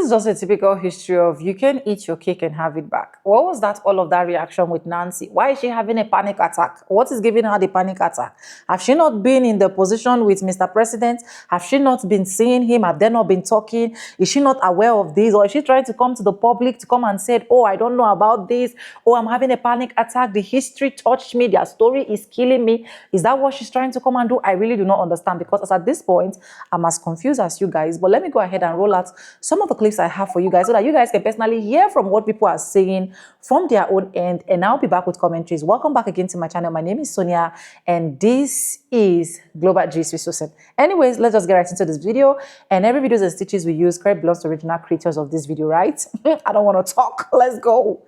is just a typical history of you can eat your cake and have it back. What was that, all of that reaction with Nancy? Why is she having a panic attack? What is giving her the panic attack? Have she not been in the position with Mr. President? Have she not been seeing him? Have they not been talking? Is she not aware of this? Or is she trying to come to the public to come and say, oh, I don't know about this. Oh, I'm having a panic attack. The history touched me. Their story is killing me. Is that what she's trying to come and do? I really do not understand, because as at this point, I'm as confused as you guys. But let me go ahead and roll out some of the clips I have for you guys so that you guys can personally hear from what people are saying from their own end. And I'll be back with commentaries. Welcome back again to my channel. My name is Sonia, and this is Global Gist with Susan. Anyways, let's just get right into this video. And every videos and stitches we use credit belongs to original creators of this video, right? I don't want to talk. Let's go.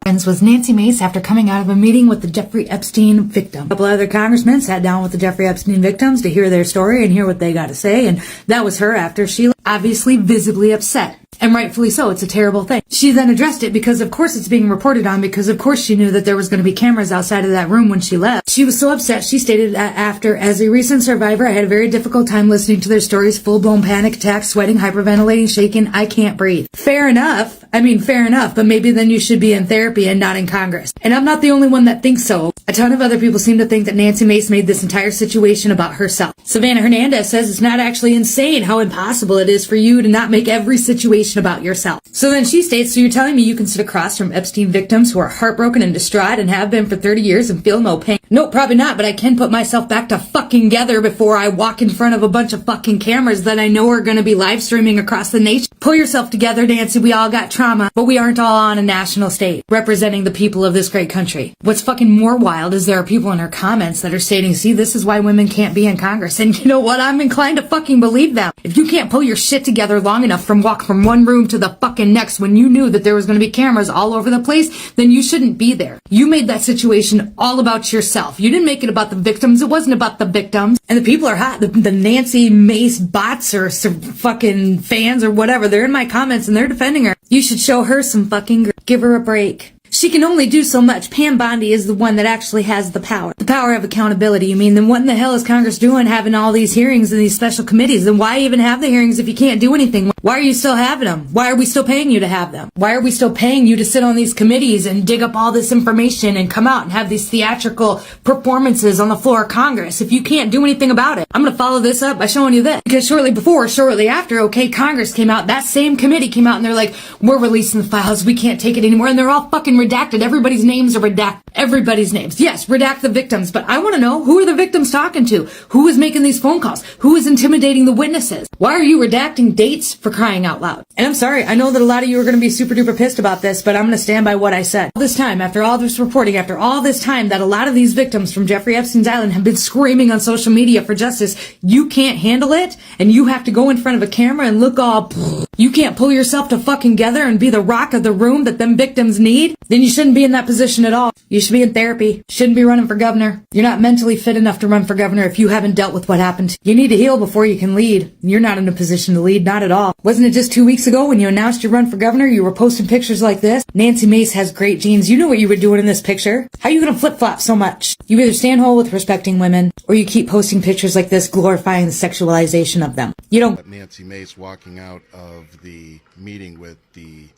Was Nancy Mace after coming out of a meeting with the Jeffrey Epstein victim. A couple other congressmen sat down with the Jeffrey Epstein victims to hear their story and hear what they got to say, and that was her after she obviously visibly upset. And rightfully so, it's a terrible thing. She then addressed it because of course it's being reported on, because of course she knew that there was going to be cameras outside of that room when she left. She was so upset, she stated that after, as a recent survivor, I had a very difficult time listening to their stories, full-blown panic attacks, sweating, hyperventilating, shaking, I can't breathe. Fair enough. I mean, fair enough, but maybe then you should be in therapy and not in Congress. And I'm not the only one that thinks so. A ton of other people seem to think that Nancy Mace made this entire situation about herself. Savannah Hernandez says it's not actually insane how impossible it is for you to not make every situation about yourself. So then she states, so you're telling me you can sit across from Epstein victims who are heartbroken and distraught and have been for 30 years and feel no pain? Nope, probably not, but I can put myself back to fucking together before I walk in front of a bunch of fucking cameras that I know are going to be live streaming across the nation. Pull yourself together, Nancy. We all got trauma, but we aren't all on a national stage representing the people of this great country. What's fucking more wild is there are people in her comments that are stating, see, this is why women can't be in Congress. And you know what? I'm inclined to fucking believe them. If you can't pull your shit together long enough from walk from one room to the fucking next when you knew that there was going to be cameras all over the place, then you shouldn't be there. You made that situation all about yourself. You didn't make it about the victims. It wasn't about the victims. And the people are hot. The Nancy Mace bots or some fucking fans or whatever, they're in my comments and they're defending her. You should show her some fucking give her a break. She can only do so much. Pam Bondi is the one that actually has the power. The power of accountability. You mean, then what in the hell is Congress doing having all these hearings and these special committees? Then why even have the hearings if you can't do anything? Why are you still having them? Why are we still paying you to have them? Why are we still paying you to sit on these committees and dig up all this information and come out and have these theatrical performances on the floor of Congress if you can't do anything about it? I'm going to follow this up by showing you this. Because shortly after, okay, Congress came out, that same committee came out and they're like, we're releasing the files, we can't take it anymore, and they're all fucking redacted. Everybody's names are redacted. Everybody's names. Yes, redact the victims, but I want to know, who are the victims talking to? Who is making these phone calls? Who is intimidating the witnesses? Why are you redacting dates, for crying out loud? And I'm sorry, I know that a lot of you are going to be super duper pissed about this, but I'm going to stand by what I said. All this time, after all this reporting, after all this time that a lot of these victims from Jeffrey Epstein's Island have been screaming on social media for justice, you can't handle it, and you have to go in front of a camera and look all, you can't pull yourself to fucking together and be the rock of the room that them victims need, then you shouldn't be in that position at all. You should be in therapy. Shouldn't be running for governor. You're not mentally fit enough to run for governor if you haven't dealt with what happened. You need to heal before you can lead. You're not in a position to lead, not at all. Wasn't it just 2 weeks ago when you announced your run for governor, you were posting pictures like this? Nancy Mace has great genes. You know what you were doing in this picture. How are you gonna flip-flop so much? You either stand whole with respecting women, or you keep posting pictures like this glorifying the sexualization of them. You don't. Nancy Mace walking out of the meeting with the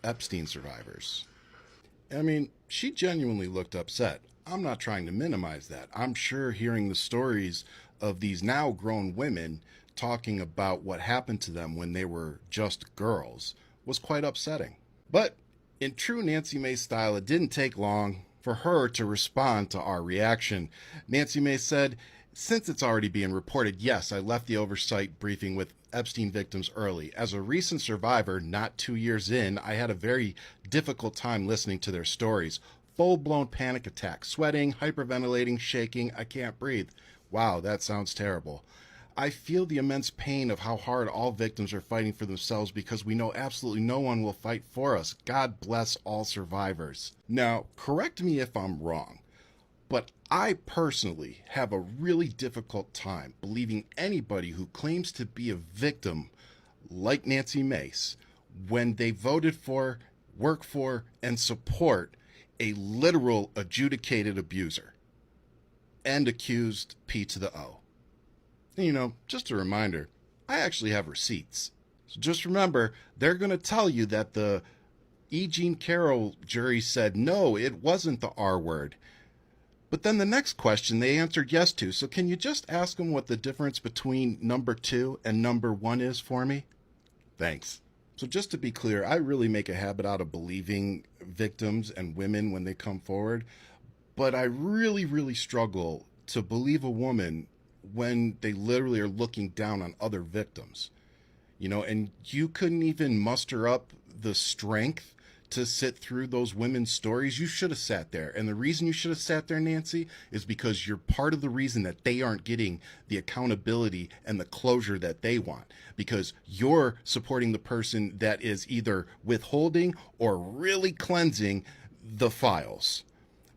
Epstein survivors. I mean, she genuinely looked upset. I'm not trying to minimize that. I'm sure hearing the stories of these now grown women talking about what happened to them when they were just girls was quite upsetting. But in true Nancy Mace style, it didn't take long for her to respond to our reaction. Nancy Mace said, since it's already being reported, yes, I left the oversight briefing with Epstein victims early. As a recent survivor, not 2 years in, I had a very difficult time listening to their stories. Full-blown panic attack, sweating, hyperventilating, shaking, I can't breathe. Wow, that sounds terrible. I feel the immense pain of how hard all victims are fighting for themselves because we know absolutely no one will fight for us. God bless all survivors. Now, correct me if I'm wrong, but I personally have a really difficult time believing anybody who claims to be a victim like Nancy Mace when they voted for, work for, and support a literal adjudicated abuser and accused P to the O. And, you know, just a reminder, I actually have receipts. So just remember, they're going to tell you that the E. Jean Carroll jury said, no, it wasn't the R word. But then the next question they answered yes to. So can you just ask them what the difference between number 2 and number 1 is for me? Thanks. So just to be clear, I really make a habit out of believing victims and women when they come forward. But I really, really struggle to believe a woman when they literally are looking down on other victims. You know, and you couldn't even muster up the strength to sit through those women's stories. You should have sat there. And the reason you should have sat there, Nancy, is because you're part of the reason that they aren't getting the accountability and the closure that they want. Because you're supporting the person that is either withholding or really cleansing the files.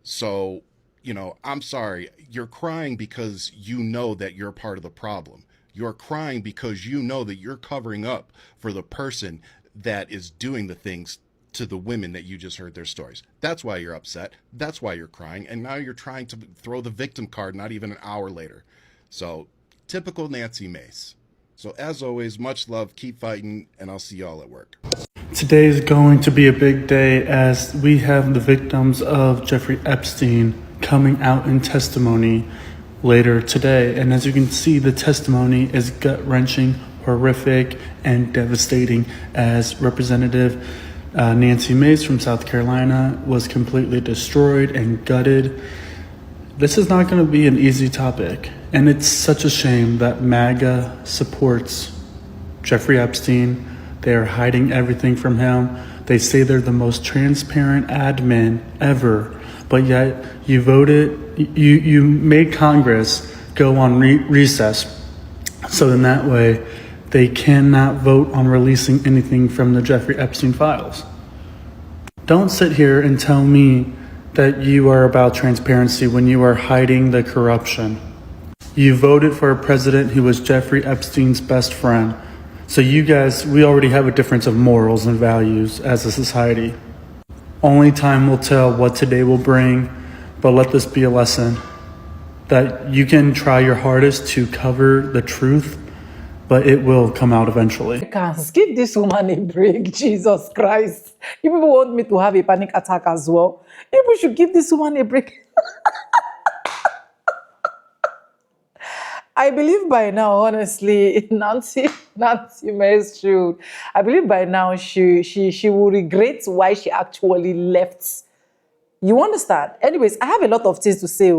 So, you know, I'm sorry. You're crying because you know that you're part of the problem. You're crying because you know that you're covering up for the person that is doing the things to the women that you just heard their stories. That's why you're upset. That's why you're crying. And now you're trying to throw the victim card not even an hour later. So, typical Nancy Mace. So, as always, much love, keep fighting, and I'll see y'all at work. Today is going to be a big day as we have the victims of Jeffrey Epstein coming out in testimony later today. And as you can see, the testimony is gut-wrenching, horrific, and devastating as Representative Nancy Mace from South Carolina was completely destroyed and gutted. This is not going to be an easy topic, and it's such a shame that MAGA supports Jeffrey Epstein. They are hiding everything from him. They say they're the most transparent admin ever, but yet you made Congress go on recess, so in that way they cannot vote on releasing anything from the Jeffrey Epstein files. Don't sit here and tell me that you are about transparency when you are hiding the corruption. You voted for a president who was Jeffrey Epstein's best friend. So you guys, we already have a difference of morals and values as a society. Only time will tell what today will bring, but let this be a lesson that you can try your hardest to cover the truth, but it will come out eventually. Americans, give this woman a break, Jesus Christ. You people want me to have a panic attack as well. You people should give this woman a break. I believe by now, honestly, Nancy Mace should. I believe by now she will regret why she actually left. You understand? Anyways, I have a lot of things to say,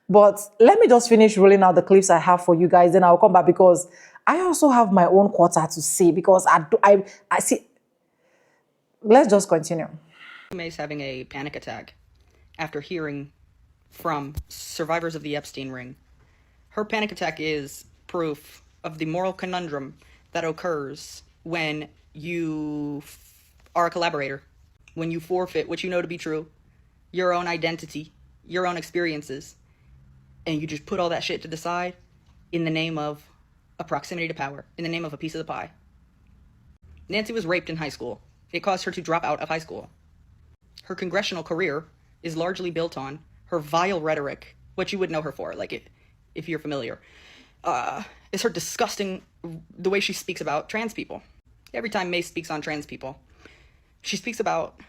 but let me just finish rolling out the clips I have for you guys, then I'll come back because I also have my own quarter to say because I see. Let's just continue. Mace having a panic attack after hearing from survivors of the Epstein ring. Her panic attack is proof of the moral conundrum that occurs when you are a collaborator, when you forfeit what you know to be true, your own identity, your own experiences, and you just put all that shit to the side in the name of a proximity to power, in the name of a piece of the pie. Nancy was raped in high school. It caused her to drop out of high school. Her congressional career is largely built on her vile rhetoric, what you would know her for, like if you're familiar, is her disgusting, the way she speaks about trans people. Every time Mace speaks on trans people, she speaks about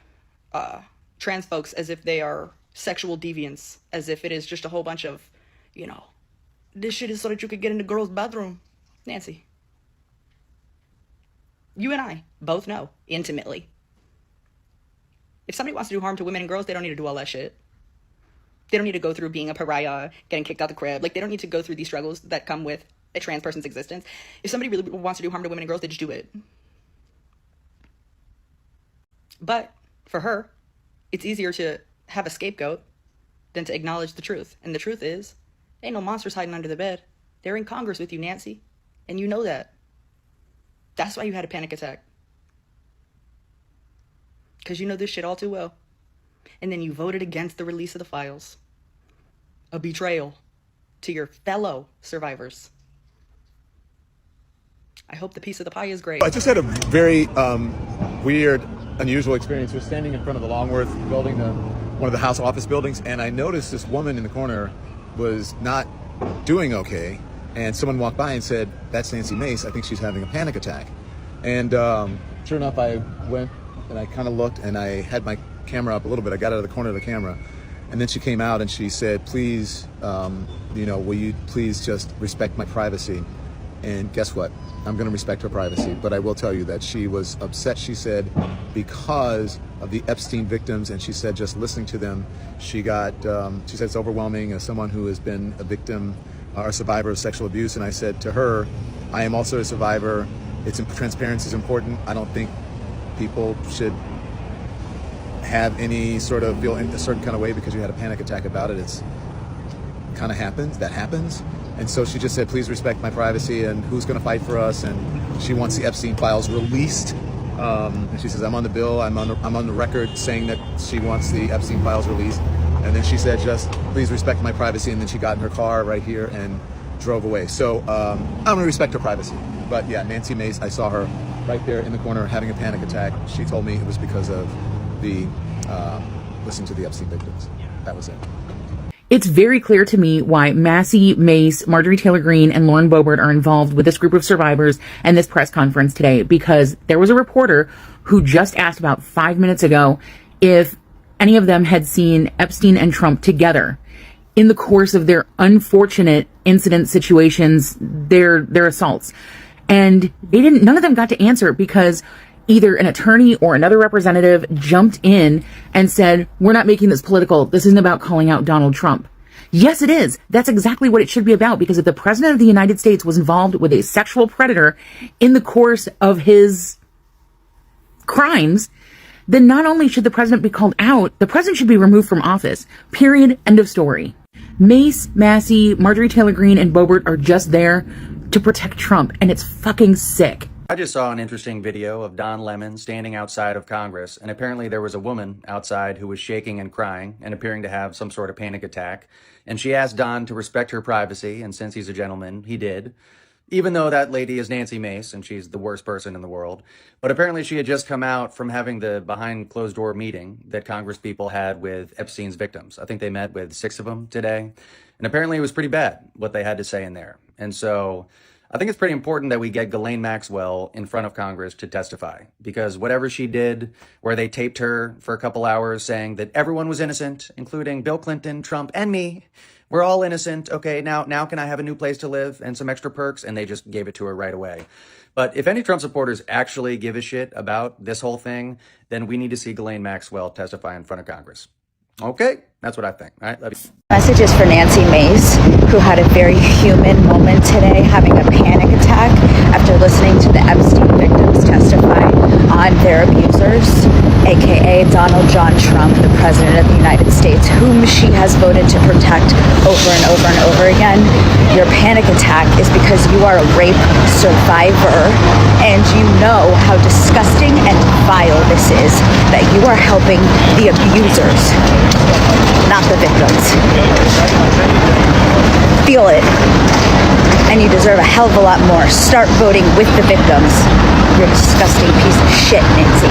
trans folks as if they are sexual deviants, as if it is just a whole bunch of, you know, this shit is so that you could get into girls' bathroom. Nancy, you and I both know intimately, if somebody wants to do harm to women and girls, they don't need to do all that shit. They don't need to go through being a pariah, getting kicked out the crib. Like, they don't need to go through these struggles that come with a trans person's existence. If somebody really wants to do harm to women and girls, they just do it. But for her, it's easier to have a scapegoat than to acknowledge the truth. And the truth is, ain't no monsters hiding under the bed. They're in Congress with you, Nancy. And you know that. That's why you had a panic attack. Because you know this shit all too well. And then you voted against the release of the files. A betrayal to your fellow survivors. I hope the piece of the pie is great. I just had a very weird, unusual experience. We're standing in front of the Longworth building, one of the House office buildings, and I noticed this woman in the corner was not doing okay. And someone walked by and said, "That's Nancy Mace. I think she's having a panic attack." And sure enough, I went and I kind of looked, and I had my camera up a little bit. I got out of the corner of the camera, and then she came out and she said, please, will you please just respect my privacy? And guess what? I'm going to respect her privacy, but I will tell you that she was upset, she said, because of the Epstein victims, and she said just listening to them, she said it's overwhelming as someone who has been a victim or a survivor of sexual abuse. And I said to her, I am also a survivor. Transparency is important. I don't think people should have any sort of feel in a certain kind of way because you had a panic attack about it. It's kind of happens. That happens. And so she just said, please respect my privacy, and who's going to fight for us? And she wants the Epstein files released. And she says, I'm on the bill. I'm on the record saying that she wants the Epstein files released. And then she said, just please respect my privacy. And then she got in her car right here and drove away. So I'm going to respect her privacy. But yeah, Nancy Mace, I saw her right there in the corner having a panic attack. She told me it was because of the listening to the Epstein victims. That was it. It's very clear to me why Massie Mace, Marjorie Taylor Greene, and Lauren Boebert are involved with this group of survivors and this press conference today, because there was a reporter who just asked about 5 minutes ago if any of them had seen Epstein and Trump together in the course of their unfortunate incident situations, their assaults. And none of them got to answer because either an attorney or another representative jumped in and said, we're not making this political. This isn't about calling out Donald Trump. Yes, it is. That's exactly what it should be about, because if the president of the United States was involved with a sexual predator in the course of his crimes, then not only should the president be called out, the president should be removed from office. Period. End of story. Mace, Massie, Marjorie Taylor Greene, and Boebert are just there to protect Trump, and it's fucking sick. I just saw an interesting video of Don Lemon standing outside of Congress, and apparently there was a woman outside who was shaking and crying and appearing to have some sort of panic attack. And she asked Don to respect her privacy, and since he's a gentleman, he did. Even though that lady is Nancy Mace, and she's the worst person in the world. But apparently she had just come out from having the behind closed door meeting that Congress people had with Epstein's victims. I think they met with 6 of them today. And apparently it was pretty bad what they had to say in there. And so I think it's pretty important that we get Ghislaine Maxwell in front of Congress to testify, because whatever she did, where they taped her for a couple hours saying that everyone was innocent, including Bill Clinton, Trump, and me, we're all innocent. Okay, now can I have a new place to live and some extra perks? And they just gave it to her right away. But if any Trump supporters actually give a shit about this whole thing, then we need to see Ghislaine Maxwell testify in front of Congress. Okay, that's what I think. All right, love you. Messages for Nancy Mace, who had a very human moment today, having a panic attack after listening to the Epstein victims testify on their abusers, aka Donald John Trump, the President of the United States, whom she has voted to protect over and over and over again. Your panic attack is because you are a rape survivor, and you know how disgusting and vile this is, that you are helping the abusers, not the victims. Feel it. And you deserve a hell of a lot more. Start voting with the victims. You're a disgusting piece of shit, Nancy.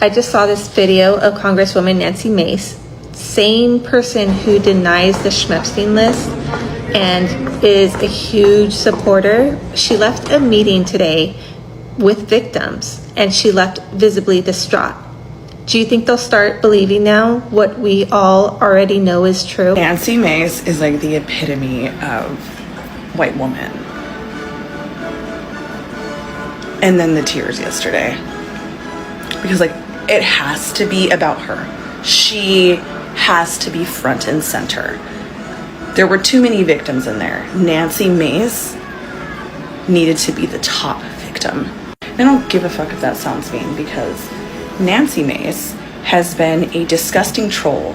I just saw this video of Congresswoman Nancy Mace, same person who denies the Schmepstein list and is a huge supporter. She left a meeting today with victims and she left visibly distraught. Do you think they'll start believing now what we all already know is true? Nancy Mace is like the epitome of white woman. And then the tears yesterday. Because like, it has to be about her. She has to be front and center. There were too many victims in there. Nancy Mace needed to be the top victim. I don't give a fuck if that sounds mean, because Nancy Mace has been a disgusting troll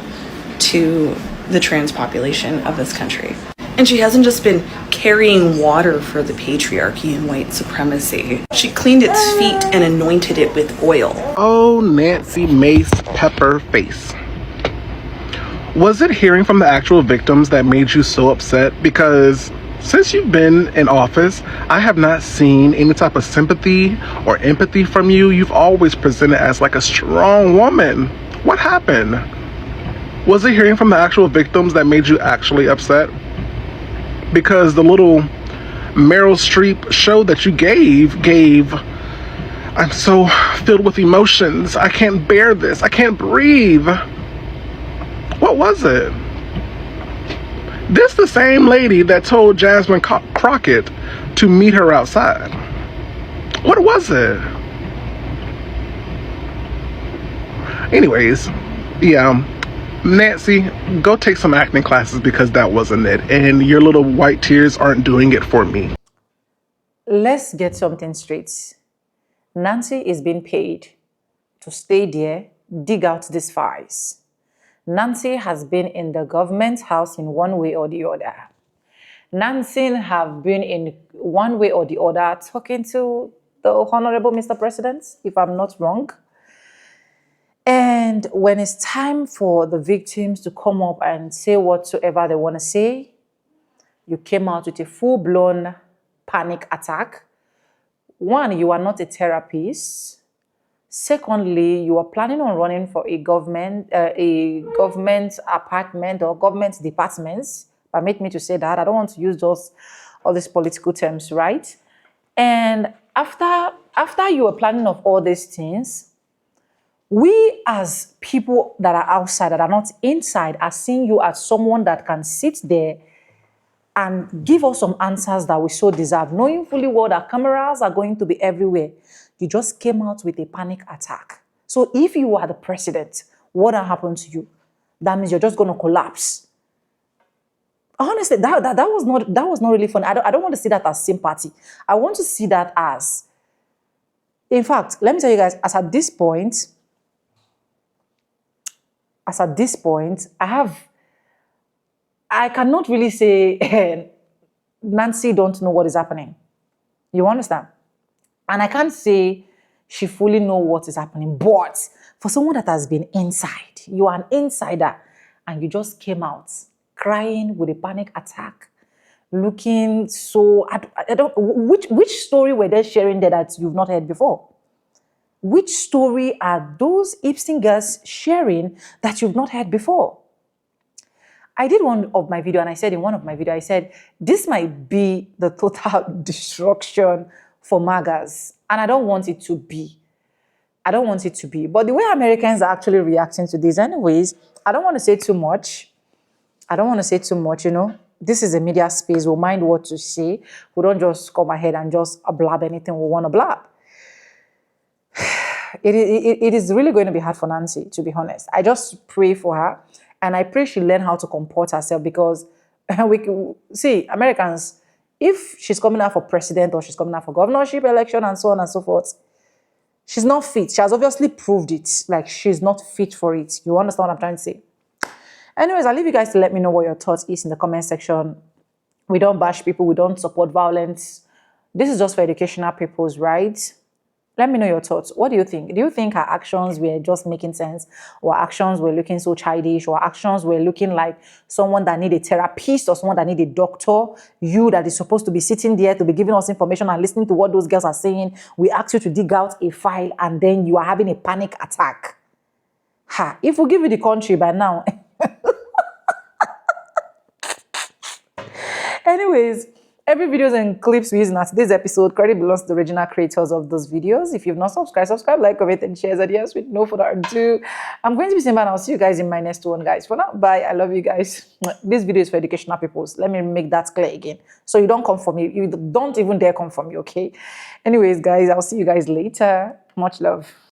to the trans population of this country. And she hasn't just been carrying water for the patriarchy and white supremacy. She cleaned its feet and anointed it with oil. Oh, Nancy Mace Pepper Face. Was it hearing from the actual victims that made you so upset? Because since you've been in office, I have not seen any type of sympathy or empathy from you. You've always presented as like a strong woman. What happened? Was it hearing from the actual victims that made you actually upset? Because the little Meryl Streep show that you gave. I'm so filled with emotions. I can't bear this. I can't breathe. What was it? This the same lady that told Jasmine Crockett to meet her outside. What was it? Anyways, yeah, Nancy, go take some acting classes because that wasn't it. And your little white tears aren't doing it for me. Let's get something straight. Nancy is being paid to stay there, dig out these files. Nancy has been in the government house in one way or the other. Nancy have been in one way or the other talking to the Honorable Mr. President, if I'm not wrong. And when it's time for the victims to come up and say whatsoever they want to say, you came out with a full-blown panic attack. One, you are not a therapist. Secondly, you are planning on running for a government apartment or government departments. Permit me to say that. I don't want to use all these political terms, right? And after you are planning of all these things, we as people that are outside, that are not inside, are seeing you as someone that can sit there and give us some answers that we so deserve, knowing fully well that cameras are going to be everywhere. You just came out with a panic attack. So if you are the president, what will happen to you? That means you're just going to collapse. Honestly, that was not really fun. I don't want to see that as sympathy. I want to see that as, in fact, let me tell you guys, as at this point, I cannot really say Nancy don't know what is happening. You understand? And I can't say she fully know what is happening. But for someone that has been inside, you are an insider, and you just came out crying with a panic attack, looking so, I don't, which story were they sharing there that you've not heard before? Which story are those Epstein girls sharing that you've not heard before? I did one of my video, and I said in one of my videos, I said, this might be the total destruction for MAGAs. And I don't want it to be. I don't want it to be. But the way Americans are actually reacting to this anyways, I don't want to say too much. You know. This is a media space. We'll mind what to say. We don't just come ahead and just blab anything we want to blab. It is really going to be hard for Nancy, to be honest. I just pray for her, and I pray she learn how to comport herself, because see, Americans, if she's coming out for president or she's coming out for governorship election and so on and so forth, she's not fit. She has obviously proved it. Like, she's not fit for it. You understand what I'm trying to say? Anyways, I'll leave you guys to let me know what your thoughts is in the comment section. We don't bash people. We don't support violence. This is just for educational purposes, right? Let me know your thoughts. What do you think? Do you think her actions were just making sense, or actions were looking so childish, or actions were looking like someone that need a therapist or someone that need a doctor? You that is supposed to be sitting there to be giving us information and listening to what those girls are saying. We ask you to dig out a file, and then you are having a panic attack. Ha! If we give you the country by now. Anyways, every videos and clips we use in today's episode, credit belongs to the original creators of those videos. If you've not subscribe, like, comment, and share. And yes, with no further ado, I'm going to be saying bye, and I'll see you guys in my next one, guys. For now, bye. I love you guys. This video is for educational purposes. Let me make that clear again. So you don't come for me. You don't even dare come for me, okay? Anyways, guys, I'll see you guys later. Much love.